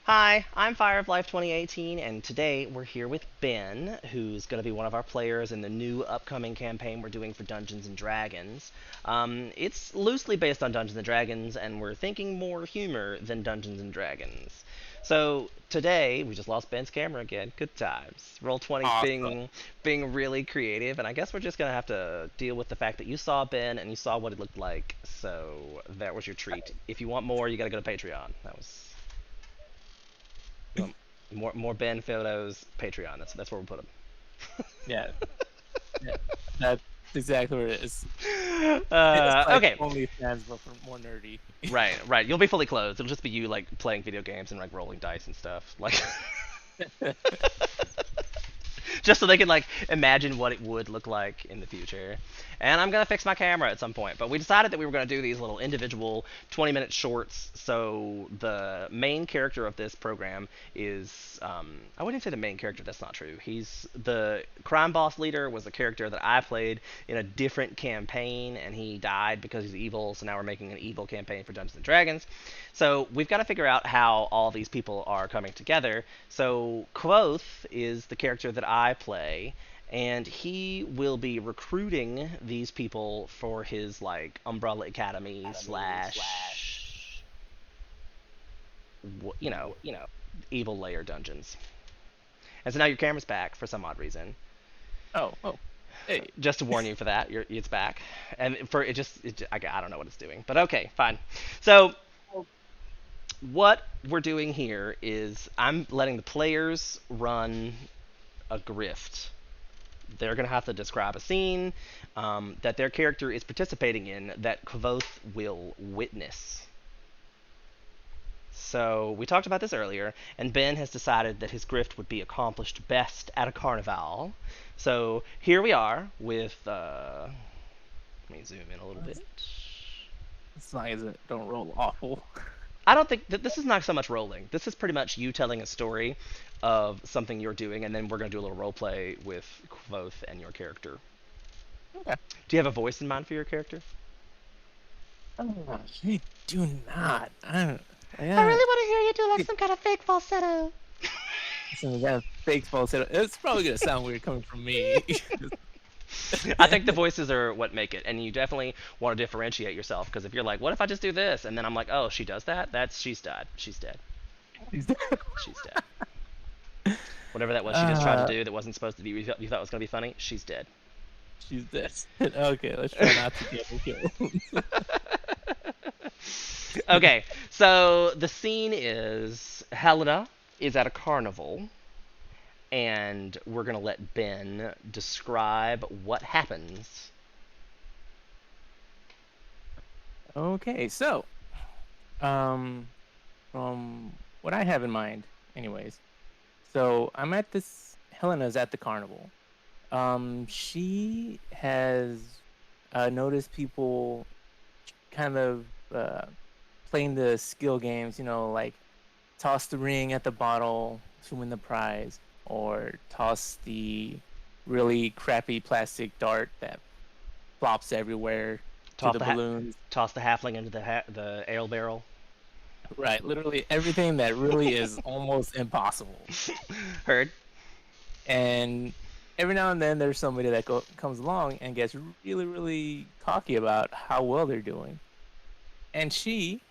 Hi, I'm Fire of Life 2018, and today we're here with Ben, who's going to be one of our players in the new upcoming campaign we're doing for Dungeons and Dragons. It's loosely based on Dungeons and Dragons, and we're thinking more humor than Dungeons and Dragons. So today we just lost Ben's camera again. Good times. Roll 20's Awesome. being really creative, and I guess we're just gonna have to deal with the fact that you saw Ben and you saw what it looked like. So that was your treat. If you want more, you gotta go to Patreon. That was you want more Ben photos, Patreon. That's where we'll put Yeah, yeah, that's exactly what it is. them. It's like Okay, OnlyFans, but for more nerdy. right. You'll be fully clothed. It'll just be you like playing video games and like rolling dice and stuff. Like just so they can like imagine what it would look like in the future. And I'm gonna fix my camera at some point. But we decided that we were gonna do these little individual 20-minute shorts. So the main character of this program is I wouldn't say the main character. That's not true. He's the crime boss leader. Was a character that I played in a different campaign, and he died because he's evil. So now we're making an evil campaign for Dungeons and Dragons. So we've got to figure out how all these people are coming together. So Quoth is the character that I play, and he will be recruiting these people for his like Umbrella Academy slash evil layer dungeons. And so now your camera's back for some odd reason. Oh, hey. Just to warn you for that, it's back, and for I don't know what it's doing, but okay, fine. So what we're doing here is I'm letting the players run a grift. They're going to have to describe a scene that their character is participating in that Kvoth will witness. So we talked about this earlier, and Ben has decided that his grift would be accomplished best at a carnival. So here we are with. Let me zoom in a little bit. As long as it don't roll awful. I don't think that this is not so much rolling. This is pretty much you telling a story of something you're doing, and then we're going to do a little role play with Kvoth and your character. Okay. Do you have a voice in mind for your character? Oh, you do not. I don't. I Yeah. really want to hear you do like some kind of fake falsetto. Some kind of fake false. It's probably gonna sound weird coming from me. I think the voices are what make it, and you definitely want to differentiate yourself because if you're like, "What if I just do this?" and then I'm like, "Oh, she does that," that's she's dead. She's dead. She's dead. Whatever that was she just tried to uh, do that wasn't supposed to be you thought was gonna be funny, she's dead. she's dead. Okay, let's try not to get her killed. Okay, so the scene is Helena is at a carnival, and we're gonna let Ben describe what happens. Okay, so um, from what I have in mind, anyways. So I'm at this. Helena's at the carnival. She has noticed people kind of playing the skill games. Like toss the ring at the bottle to win the prize, or toss the really crappy plastic dart that flops everywhere to Toss the the balloons. toss the halfling into the ale barrel. Right, literally everything that really is almost impossible. Heard. And every now and then there's somebody that comes along and gets really, really cocky about how well they're doing. And she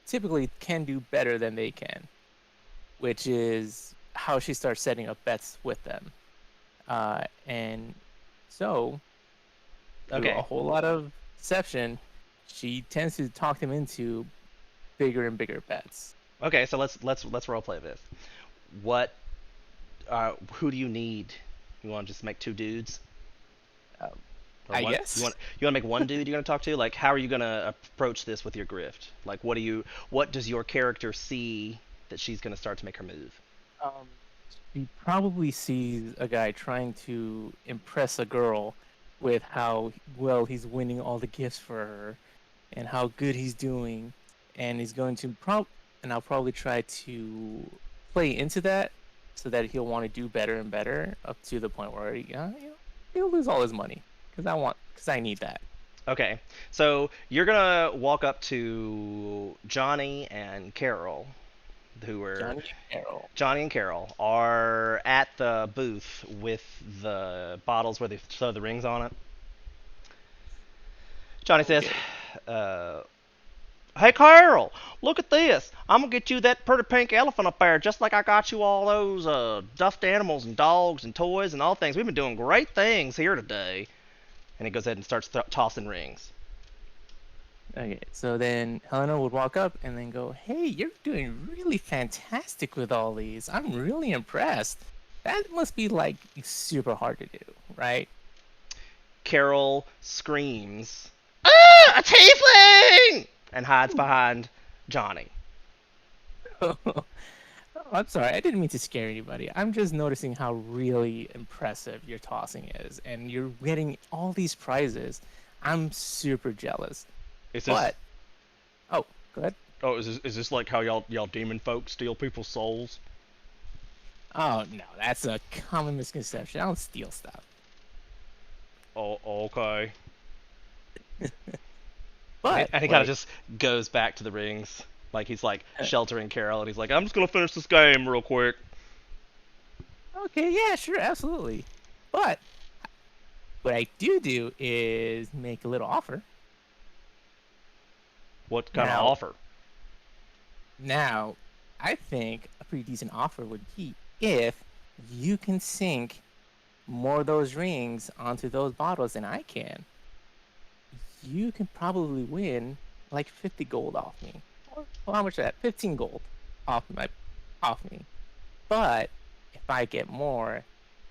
typically can do better than they can, which is how she starts setting up bets with them. And so, through a Okay. whole lot of deception, she tends to talk them into bigger and bigger bets. Okay. So let's role play this. What? Who do you need? You want to just make two dudes, Um, or I one? guess. You want to make one dude you're gonna talk to? Like, how are you gonna approach this with your grift? Like, what does your character see that she's gonna start to make her move? Um, he probably sees a guy trying to impress a girl with how well he's winning all the gifts for her and how good he's doing, and he's going to and I'll probably try to play into that so that he'll want to do better and better up to the point where he'll lose all his money because I need that. Okay. So you're gonna walk up to Johnny and Carol, who are Johnny and Carol. Johnny and Carol, are at the booth with the bottles where they throw the rings on it. Johnny says, Okay. uh, "Hey Carol, look at this. I'm gonna get you that pretty pink elephant up there, just like I got you all those stuffed animals and dogs and toys and all things. We've been doing great things here today." And he goes ahead and starts tossing rings. Okay. So then Helena would walk up and then go, "Hey, you're doing really fantastic with all these. I'm really impressed. That must be like super hard to do, right?" Carol screams, "Ah, a tiefling!" and hides behind Johnny. I'm sorry, I didn't mean to scare anybody. I'm just noticing how really impressive your tossing is, and you're getting all these prizes. I'm super jealous. Is this? But oh, go ahead. Oh, is this like how y'all demon folk steal people's souls? Oh no, that's a common misconception. I don't steal stuff. Oh, okay. But And he kind of just goes back to the rings, like he's like sheltering Carol, and he's like, "I'm just gonna finish this game real quick." okay, yeah, sure, absolutely. But what I do is make a little offer. What kind of Now, offer? now, I think a pretty decent offer would be if you can sink more of those rings onto those bottles than I can. You can probably win like 50 gold off me. Or well, how much is that? 15 gold off me. But if I get more,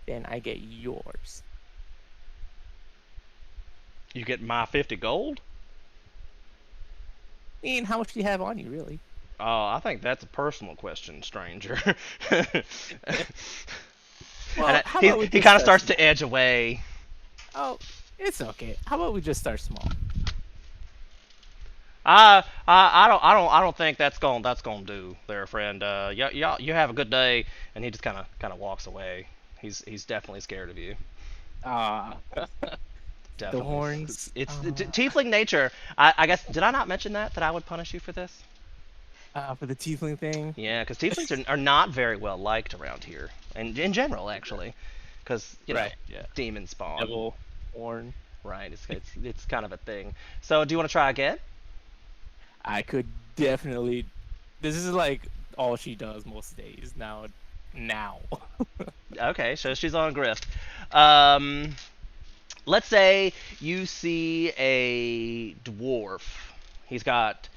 then I get yours. You get my 50 gold? I mean, how much do you have on you, really? Oh, I think that's a personal question, stranger. And Well, how he about we he just kind of start starts small? to edge away. Oh, it's okay. How about we just start small? I don't think that's gonna do there, friend. You have a good day. And he just kind of walks away. He's definitely scared of you. Ah, the Definitely. horns. It's tiefling nature. I guess, did I not mention that I would punish you for this? For the tiefling thing. Yeah, because tieflings are not very well liked around here, and in general actually, because Right. Yeah. demon spawn. Devil horn. Right. It's kind of a thing. So do you want to try again? I could definitely. This is like all she does most days now. Now. Okay, so she's on grift. Um, let's say you see a dwarf. He's got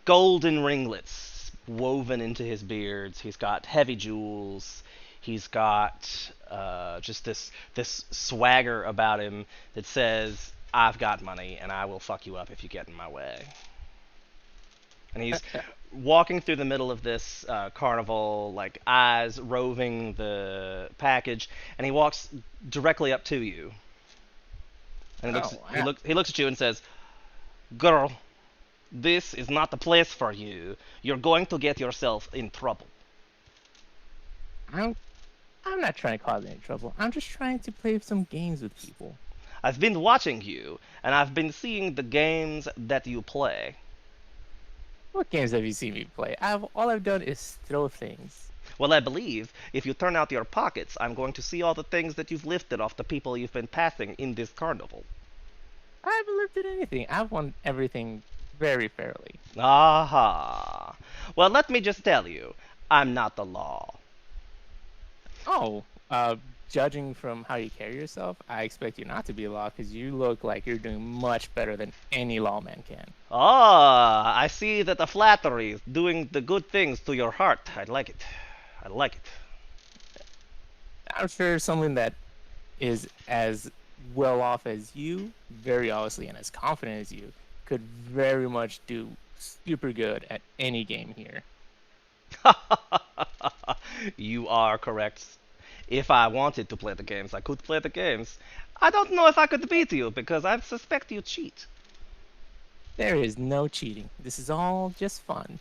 golden ringlets woven into his beards. He's got heavy jewels. He's got just this swagger about him that says, "I've got money, and I will fuck you up if you get in my way." And he's walking through the middle of this carnival, like eyes roving the package, and he walks directly up to you. And Oh wow. he looks at you and says, "Girl, this is not the place for you. You're going to get yourself in trouble." I'm I'm not trying to cause any trouble. I'm just trying to play some games with people. "I've been watching you, and I've been seeing the games that you play. What games have you seen me play? All I've done is throw things. Well, I believe if you turn out your pockets, I'm going to see all the things that you've lifted off the people you've been passing in this carnival." I haven't lifted anything. I've won everything very fairly. Aha. Well, let me just tell you, I'm not the law. Oh, judging from how you carry yourself, I expect you not to be a law because you look like you're doing much better than any lawman can. Ah, I see that the flattery is doing the good things to your heart. I like it. I like it. I'm sure someone that is as well off as you, very obviously, and as confident as you, could very much do super good at any game here. You are correct. If I wanted to play the games, I could play the games. I don't know if I could beat you because I suspect you cheat. There is no cheating. This is all just fun.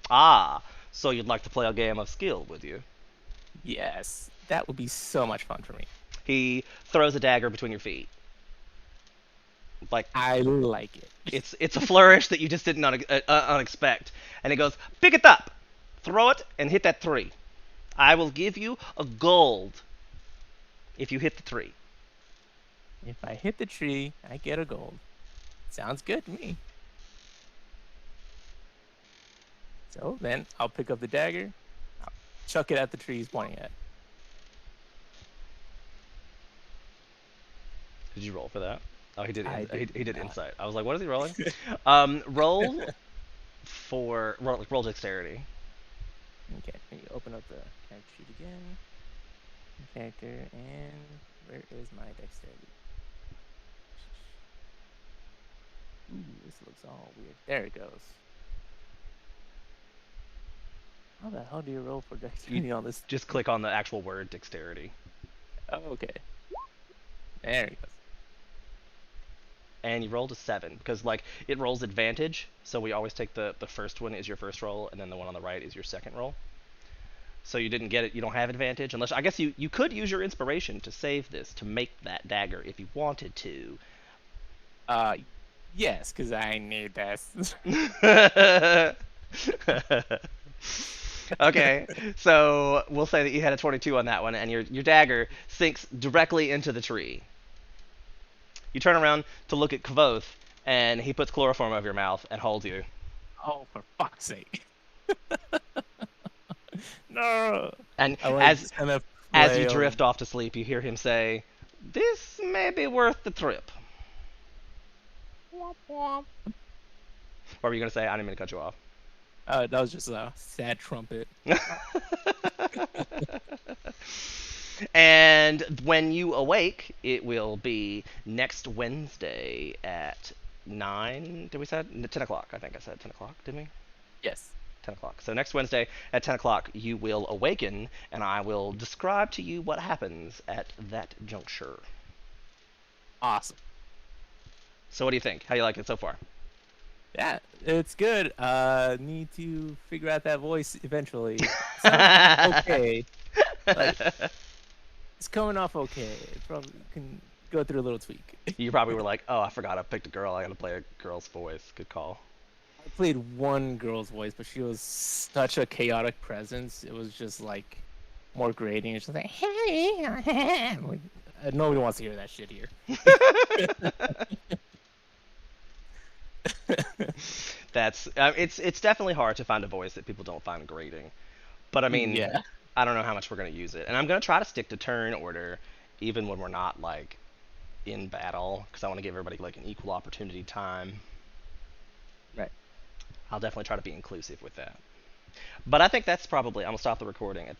Ah, so you'd like to play a game of skill, would you? Yes, that would be so much fun for me. He throws a dagger between your feet. Like, I like it. it's a flourish that you just didn't unexpect. And he goes, "Pick it up. throw it and hit that 3. I will give you a gold if you hit the 3. If I hit the tree, I get a gold. Sounds good to me. So then I'll pick up the dagger, I'll chuck it at the tree he's pointing at. Did you roll for that? Oh, he did. I did He did not. insight. I was like, what is he rolling? Roll for roll dexterity. Okay, let me open up the character sheet again. Character, and where is my dexterity? Ooh, this looks all weird. There it goes. How the hell do you roll for dexterity on this? Just click on the actual word dexterity. Oh, okay. There it goes. And you rolled a 7 because like it rolls advantage, so we always take the first one is your first roll, and then the one on the right is your second roll. So you didn't get it. You don't have advantage unless I guess you could use your inspiration to save this to make that dagger if you wanted to. Yes, because I need this. Okay, so we'll say that you had a 22 on that one, and your dagger sinks directly into the tree. You turn around to look at Kvoth, and he puts chloroform over your mouth and holds you. Oh, for fuck's sake! No. And I like just kind of as you flail. drift off to sleep, you hear him say, "This may be worth the trip." Womp womp. What were you gonna say? I didn't mean to cut you off. That was just a sad trumpet. And when you awake, it will be next Wednesday at 9. Did we say 10 o'clock? I think I said 10 o'clock, didn't we? Yes. 10 o'clock. So next Wednesday at 10 o'clock, you will awaken, and I will describe to you what happens at that juncture. Awesome. So what do you think? How you like it so far? Yeah, it's good. Need to figure out that voice eventually. Sounds okay. Like, it's coming off okay. It probably can go through a little tweak. You probably were like, oh, I forgot I picked a girl. I gotta play a girl's voice. Good call. I played one girl's voice, but she was such a chaotic presence. It was just like more grating. It's just like, hey, like, nobody wants to hear that shit here. That's it's definitely hard to find a voice that people don't find grating. But I mean, Yeah. I don't know how much we're gonna use it, and I'm gonna try to stick to turn order, even when we're not like in battle, because I want to give everybody like an equal opportunity time. Right. I'll definitely try to be inclusive with that. But I think that's probably I'm gonna stop the recording at